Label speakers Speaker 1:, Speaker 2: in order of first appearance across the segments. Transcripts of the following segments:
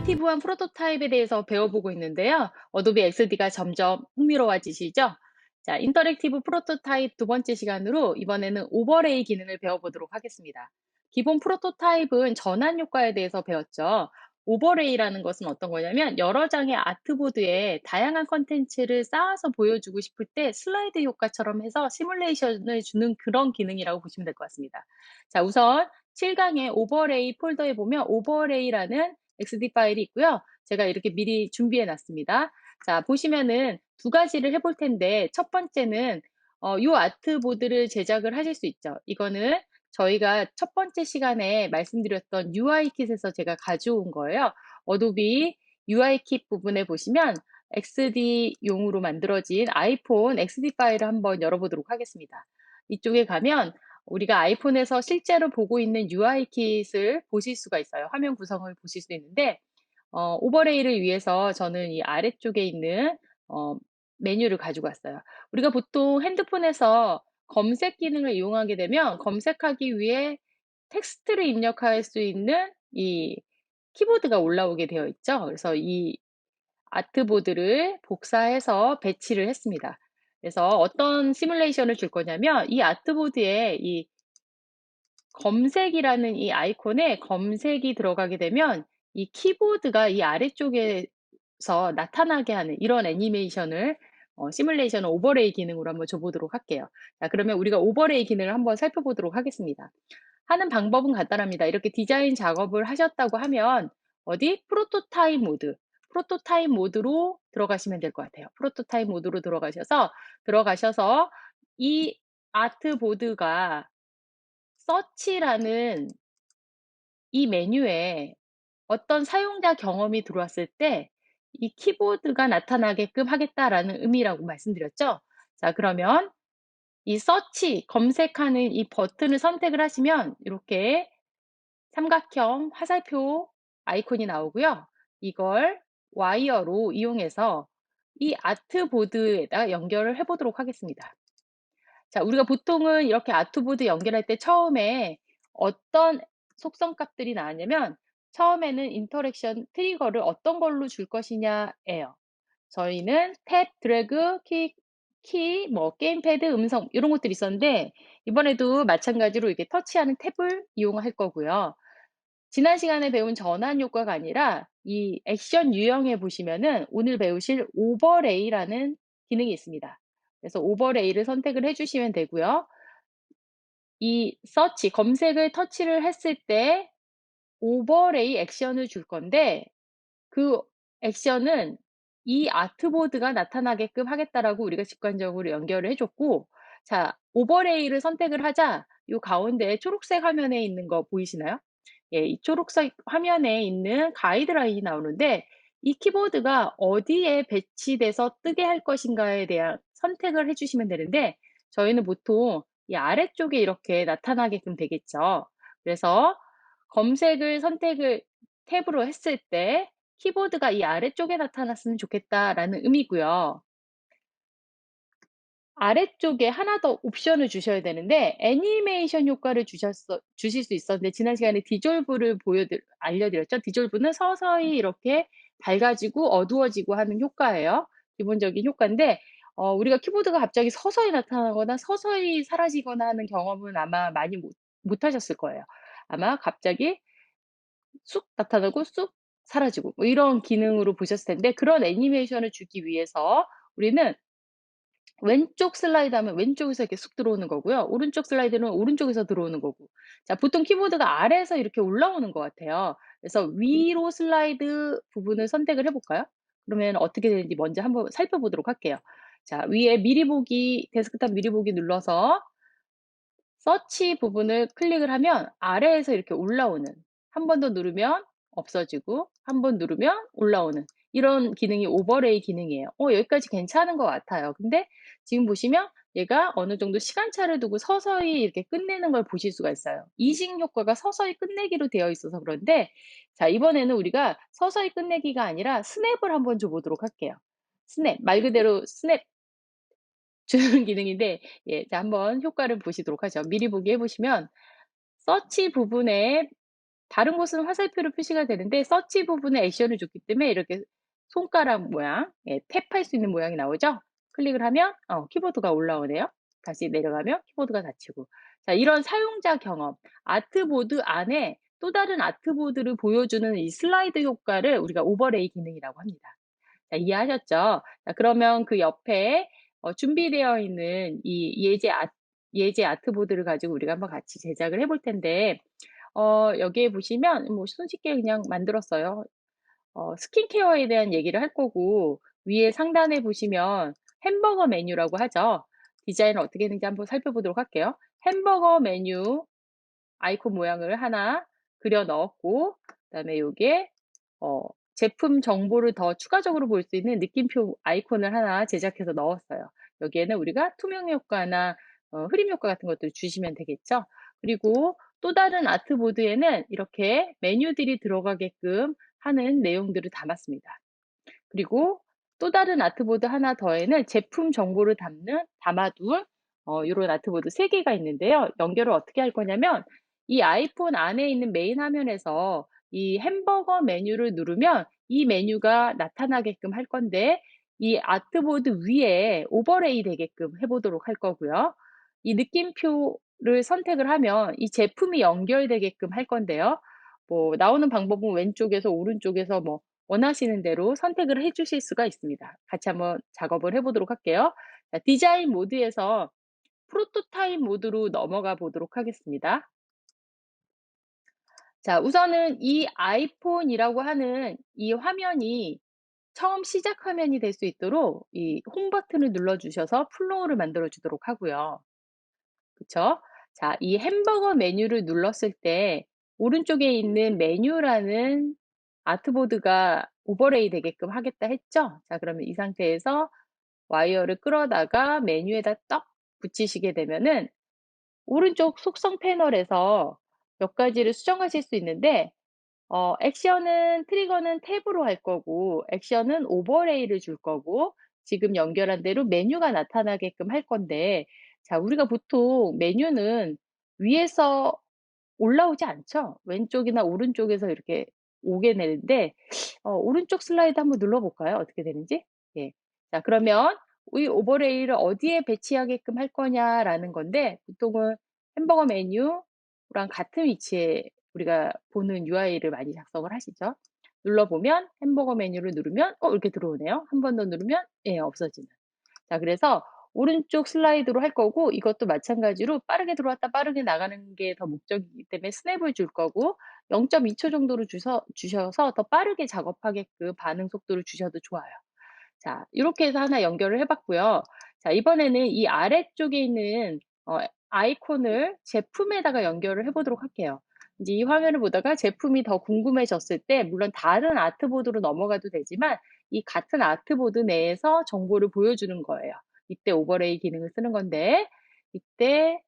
Speaker 1: 인터랙티브한 프로토타입에 대해서 배워보고 있는데요. 어도비 XD가 점점 흥미로워지시죠? 자, 인터랙티브 프로토타입 두 번째 시간으로 이번에는 오버레이 기능을 배워보도록 하겠습니다. 기본 프로토타입은 전환 효과에 대해서 배웠죠. 오버레이라는 것은 어떤 거냐면 여러 장의 아트보드에 다양한 컨텐츠를 쌓아서 보여주고 싶을 때 슬라이드 효과처럼 해서 시뮬레이션을 주는 그런 기능이라고 보시면 될 것 같습니다. 자, 우선 7강의 오버레이 폴더에 보면 오버레이라는 XD 파일이 있고요. 제가 이렇게 미리 준비해 놨습니다. 자, 보시면은 두 가지를 해볼 텐데, 첫 번째는, 요 아트보드를 제작을 하실 수 있죠. 이거는 저희가 첫 번째 시간에 말씀드렸던 UI킷에서 제가 가져온 거예요. 어도비 UI킷 부분에 보시면 XD용으로 만들어진 아이폰 XD 파일을 한번 열어보도록 하겠습니다. 이쪽에 가면 우리가 아이폰에서 실제로 보고 있는 UI킷을 보실 수가 있어요. 화면 구성을 보실 수 있는데, 오버레이를 위해서 저는 이 아래쪽에 있는 어, 메뉴를 가지고 왔어요. 우리가 보통 핸드폰에서 검색 기능을 이용하게 되면 검색하기 위해 텍스트를 입력할 수 있는 이 키보드가 올라오게 되어 있죠. 그래서 이 아트보드를 복사해서 배치를 했습니다. 그래서 어떤 시뮬레이션을 줄 거냐면 이 아트보드에 이 검색이라는 이 아이콘에 검색이 들어가게 되면 이 키보드가 이 아래쪽에서 나타나게 하는 이런 애니메이션을 시뮬레이션 오버레이 기능으로 한번 줘보도록 할게요. 자, 그러면 우리가 오버레이 기능을 한번 살펴보도록 하겠습니다. 하는 방법은 간단합니다. 이렇게 디자인 작업을 하셨다고 하면 어디? 프로토타입 모드로 들어가시면 될 것 같아요. 프로토타입 모드로 들어가셔서 이 아트보드가 서치라는 이 메뉴에 어떤 사용자 경험이 들어왔을 때 이 키보드가 나타나게끔 하겠다라는 의미라고 말씀드렸죠. 자, 그러면 이 서치, 검색하는 이 버튼을 선택을 하시면 이렇게 삼각형 화살표 아이콘이 나오고요. 이걸 와이어로 이용해서 이 아트보드에다 연결을 해보도록 하겠습니다. 자, 우리가 보통은 이렇게 아트보드 연결할 때 처음에 어떤 속성 값들이 나왔냐면 처음에는 인터랙션 트리거를 어떤 걸로 줄 것이냐예요. 저희는 탭, 드래그, 뭐 게임패드, 음성 이런 것들이 있었는데 이번에도 마찬가지로 이렇게 터치하는 탭을 이용할 거고요. 지난 시간에 배운 전환 효과가 아니라 이 액션 유형에 보시면은 오늘 배우실 오버레이라는 기능이 있습니다. 그래서 오버레이를 선택을 해주시면 되고요. 이 서치, 검색을 터치를 했을 때 오버레이 액션을 줄 건데 그 액션은 이 아트보드가 나타나게끔 하겠다라고 우리가 직관적으로 연결을 해줬고, 자, 오버레이를 선택을 하자 요 가운데 초록색 화면에 있는 거 보이시나요? 예, 이 초록색 화면에 있는 가이드라인이 나오는데 이 키보드가 어디에 배치돼서 뜨게 할 것인가에 대한 선택을 해주시면 되는데 저희는 보통 이 아래쪽에 이렇게 나타나게끔 되겠죠. 그래서 검색을 선택을 탭으로 했을 때 키보드가 이 아래쪽에 나타났으면 좋겠다라는 의미고요. 아래쪽에 하나 더 옵션을 주셔야 되는데 애니메이션 효과를 주실 수 있었는데 지난 시간에 디졸브를 알려드렸죠. 디졸브는 서서히 이렇게 밝아지고 어두워지고 하는 효과예요. 기본적인 효과인데 우리가 키보드가 갑자기 서서히 나타나거나 서서히 사라지거나 하는 경험은 아마 많이 못 하셨을 거예요. 아마 갑자기 쑥 나타나고 쑥 사라지고 뭐 이런 기능으로 보셨을 텐데 그런 애니메이션을 주기 위해서 우리는 왼쪽 슬라이드 하면 왼쪽에서 이렇게 쑥 들어오는 거고요. 오른쪽 슬라이드는 오른쪽에서 들어오는 거고. 자, 보통 키보드가 아래에서 이렇게 올라오는 것 같아요. 그래서 위로 슬라이드 부분을 선택을 해볼까요? 그러면 어떻게 되는지 먼저 한번 살펴보도록 할게요. 자, 위에 미리 보기, 데스크탑 미리 보기 눌러서 서치 부분을 클릭을 하면 아래에서 이렇게 올라오는, 한 번 더 누르면 없어지고 한 번 누르면 올라오는 이런 기능이 오버레이 기능이에요. 여기까지 괜찮은 것 같아요. 근데 지금 보시면 얘가 어느 정도 시간차를 두고 서서히 이렇게 끝내는 걸 보실 수가 있어요. 이식 효과가 서서히 끝내기로 되어 있어서 그런데 자, 이번에는 우리가 서서히 끝내기가 아니라 스냅을 한번 줘보도록 할게요. 스냅, 말 그대로 스냅 주는 기능인데 예, 자, 한번 효과를 보시도록 하죠. 미리 보기 해보시면 서치 부분에 다른 곳은 화살표로 표시가 되는데 서치 부분에 액션을 줬기 때문에 이렇게 손가락 모양, 예, 탭할 수 있는 모양이 나오죠? 클릭을 하면 키보드가 올라오네요. 다시 내려가면 키보드가 닫히고. 자, 이런 사용자 경험, 아트보드 안에 또 다른 아트보드를 보여주는 이 슬라이드 효과를 우리가 오버레이 기능이라고 합니다. 자, 이해하셨죠? 자, 그러면 그 옆에 준비되어 있는 이 예제 아트보드를 가지고 우리가 한번 같이 제작을 해볼 텐데, 여기에 보시면 뭐 손쉽게 그냥 만들었어요. 스킨케어에 대한 얘기를 할 거고, 위에 상단에 보시면 햄버거 메뉴라고 하죠. 디자인을 어떻게 했는지 한번 살펴보도록 할게요. 햄버거 메뉴 아이콘 모양을 하나 그려 넣었고, 그다음에 요게 어 제품 정보를 더 추가적으로 볼 수 있는 느낌표 아이콘을 하나 제작해서 넣었어요. 여기에는 우리가 투명 효과나 흐림 효과 같은 것들을 주시면 되겠죠. 그리고 또 다른 아트보드에는 이렇게 메뉴들이 들어가게끔 하는 내용들을 담았습니다. 그리고 또 다른 아트보드 하나 더에는 제품 정보를 담아둘 요런 아트보드 3개가 있는데요. 연결을 어떻게 할 거냐면 이 아이폰 안에 있는 메인 화면에서 이 햄버거 메뉴를 누르면 이 메뉴가 나타나게끔 할 건데, 이 아트보드 위에 오버레이 되게끔 해 보도록 할 거고요. 이 느낌표를 선택을 하면 이 제품이 연결되게끔 할 건데요. 뭐 나오는 방법은 왼쪽에서 오른쪽에서 뭐 원하시는 대로 선택을 해 주실 수가 있습니다. 같이 한번 작업을 해 보도록 할게요. 자, 디자인 모드에서 프로토타입 모드로 넘어가 보도록 하겠습니다. 자, 우선은 이 아이폰이라고 하는 이 화면이 처음 시작 화면이 될 수 있도록 이 홈 버튼을 눌러 주셔서 플로우를 만들어 주도록 하고요. 그쵸? 자, 이 햄버거 메뉴를 눌렀을 때 오른쪽에 있는 메뉴라는 아트보드가 오버레이 되게끔 하겠다 했죠? 자, 그러면 이 상태에서 와이어를 끌어다가 메뉴에다 떡 붙이시게 되면은 오른쪽 속성 패널에서 몇 가지를 수정하실 수 있는데, 액션은 트리거는 탭으로 할 거고, 액션은 오버레이를 줄 거고, 지금 연결한 대로 메뉴가 나타나게끔 할 건데, 자, 우리가 보통 메뉴는 위에서 올라오지 않죠? 왼쪽이나 오른쪽에서 이렇게 오게 되는데, 오른쪽 슬라이드 한번 눌러볼까요? 어떻게 되는지? 예. 자, 그러면 이 오버레이를 어디에 배치하게끔 할 거냐라는 건데, 보통은 햄버거 메뉴랑 같은 위치에 우리가 보는 UI를 많이 작성을 하시죠. 눌러보면 햄버거 메뉴를 누르면 이렇게 들어오네요. 한 번 더 누르면 예, 없어지는. 자, 그래서 오른쪽 슬라이드로 할 거고, 이것도 마찬가지로 빠르게 들어왔다 빠르게 나가는 게 더 목적이기 때문에 스냅을 줄 거고, 0.2초 정도로 주셔서 더 빠르게 작업하게끔 반응 속도를 주셔도 좋아요. 자, 이렇게 해서 하나 연결을 해 봤고요. 자, 이번에는 이 아래쪽에 있는 아이콘을 제품에다가 연결을 해 보도록 할게요. 이제 이 화면을 보다가 제품이 더 궁금해졌을 때 물론 다른 아트보드로 넘어가도 되지만 이 같은 아트보드 내에서 정보를 보여주는 거예요. 이때 오버레이 기능을 쓰는 건데, 이때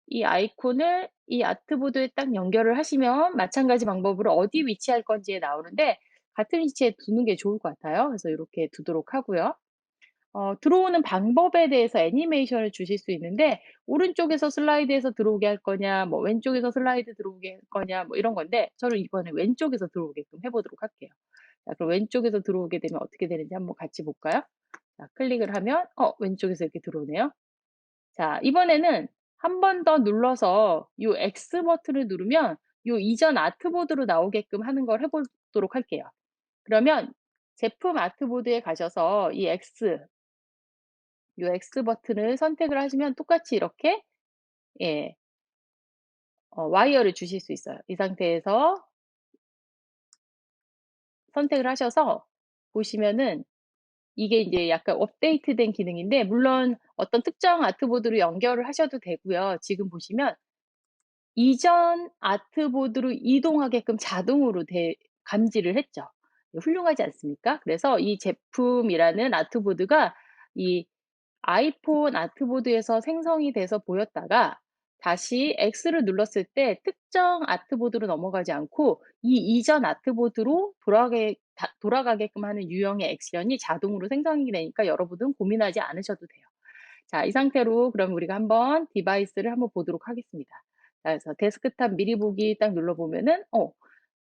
Speaker 1: 이 아이콘을 이 아트보드에 딱 연결을 하시면 마찬가지 방법으로 어디 위치할 건지에 나오는데, 같은 위치에 두는 게 좋을 것 같아요. 그래서 이렇게 두도록 하고요. 들어오는 방법에 대해서 애니메이션을 주실 수 있는데, 오른쪽에서 슬라이드해서 들어오게 할 거냐, 뭐 왼쪽에서 슬라이드 들어오게 할 거냐, 뭐 이런 건데, 저는 이번에 왼쪽에서 들어오게끔 해보도록 할게요. 자, 그럼 왼쪽에서 들어오게 되면 어떻게 되는지 한번 같이 볼까요? 자, 클릭을 하면 왼쪽에서 이렇게 들어오네요. 자, 이번에는 한 번 더 눌러서 이 X 버튼을 누르면 이 이전 아트보드로 나오게끔 하는 걸 해보도록 할게요. 그러면 제품 아트보드에 가셔서 이 X 버튼을 선택을 하시면 똑같이 이렇게 예, 와이어를 주실 수 있어요. 이 상태에서 선택을 하셔서 보시면은 이게 이제 약간 업데이트된 기능인데, 물론 어떤 특정 아트보드로 연결을 하셔도 되고요. 지금 보시면 이전 아트보드로 이동하게끔 자동으로 감지를 했죠. 훌륭하지 않습니까? 그래서 이 제품이라는 아트보드가 이 아이폰 아트보드에서 생성이 돼서 보였다가 다시 X를 눌렀을 때 특정 아트보드로 넘어가지 않고 이 이전 아트보드로 돌아가게끔 하는 유형의 액션이 자동으로 생성이 되니까 여러분은 고민하지 않으셔도 돼요. 자, 이 상태로 그럼 우리가 한번 디바이스를 한번 보도록 하겠습니다. 그래서 데스크탑 미리 보기 딱 눌러보면은,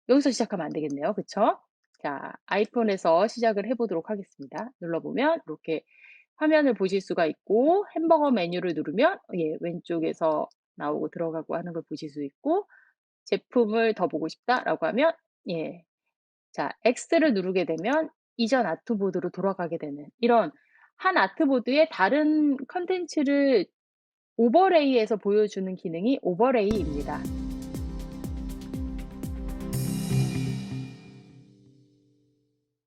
Speaker 1: 여기서 시작하면 안 되겠네요. 그쵸? 자, 아이폰에서 시작을 해보도록 하겠습니다. 눌러보면 이렇게 화면을 보실 수가 있고, 햄버거 메뉴를 누르면, 예, 왼쪽에서 나오고 들어가고 하는 걸 보실 수 있고, 제품을 더 보고 싶다라고 하면, 예, 자, X를 누르게 되면 이전 아트보드로 돌아가게 되는 이런 한 아트보드에 다른 컨텐츠를 오버레이해서 보여주는 기능이 오버레이입니다.